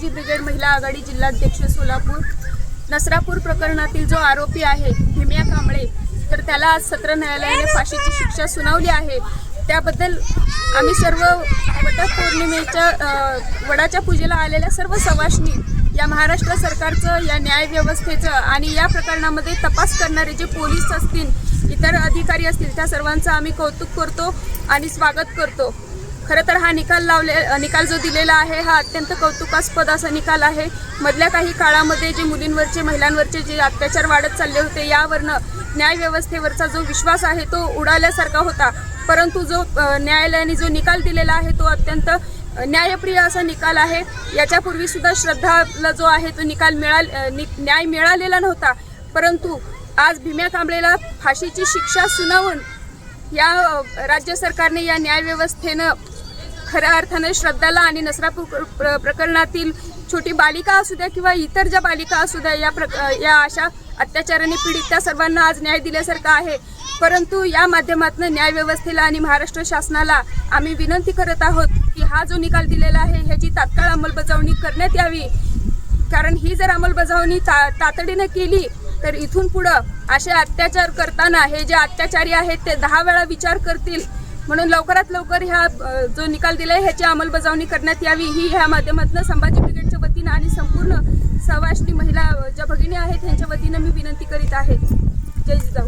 Sambhaji brigade महिला आघाडी जिल्हाध्यक्ष सोलापूर। नसरापूर प्रकरणातील जो आरोपी आहे भीम्या कांबळे, तर त्याला आज सत्र न्यायालयाने फाशीची शिक्षा सुनावली आहे। त्याबद्दल आम्ही सर्व वडाच्या पूजेला आलेल्या सर्व सवाष्णी, या महाराष्ट्र सरकारचं, या न्याय व्यवस्थेचं आणि या प्रकरणामध्ये तपास करणारे जे पोलीस असतील, इतर अधिकारी असतील, त्या सर्वांचं आम्ही कौतुक करतो आणि स्वागत करतो। खरं तर हा निकाल जो दिलेला आहे हा अत्यंत कौतुकास्पद असा निकाल आहे। मधल्या काही काळामध्ये जे मुलींवरचे, महिलांवरचे जे अत्याचार वाढत चालले होते, यावरनं न्याय व्यवस्थेवरचा जो विश्वास आहे तो उडाल्यासारखा होता। परंतु जो न्यायालयाने जो निकाल दिलेला आहे तो अत्यंत न्यायप्रिय असा निकाल आहे। याच्यापूर्वी सुद्धा श्रद्धाला जो आहे तो न्याय मिळालेला नव्हता, परंतु आज भीम्या कांबळेला फाशीची शिक्षा सुनावून या राज्य सरकारने, या न्याय व्यवस्थेनं खऱ्या अर्थाने श्रद्धाला आणि नसरापूर प्रकरणातील छोटी बालिका असू द्या किंवा इतर ज्या बालिका असू द्या, या अशा अत्याचाराने पीडित त्या सर्वांना आज न्याय दिल्यासारखा आहे। परंतु या माध्यमातून न्याय व्यवस्थेला आणि महाराष्ट्र शासनाला आम्ही विनंती करत आहोत की हा जो निकाल दिलेला आहे ह्याची तात्काळ अंमलबजावणी करण्यात यावी, कारण ही जर अंमलबजावणी तातडीने केली तर इथून पुढं असे अत्याचार करताना हे जे अत्याचारी आहेत ते 10 वेळा विचार करतील। म्हणून लवकरात लवकर ह्या जो निकाल दिलाय ह्याची अंमलबजावणी करण्यात यावी, ही ह्या माध्यमातून संभाजी ब्रिगेडच्या वतीनं आणि संपूर्ण सवाष्णी महिला ज्या भगिनी आहेत त्यांच्या वतीनं मी विनंती करीत आहे। जय जिजाऊ।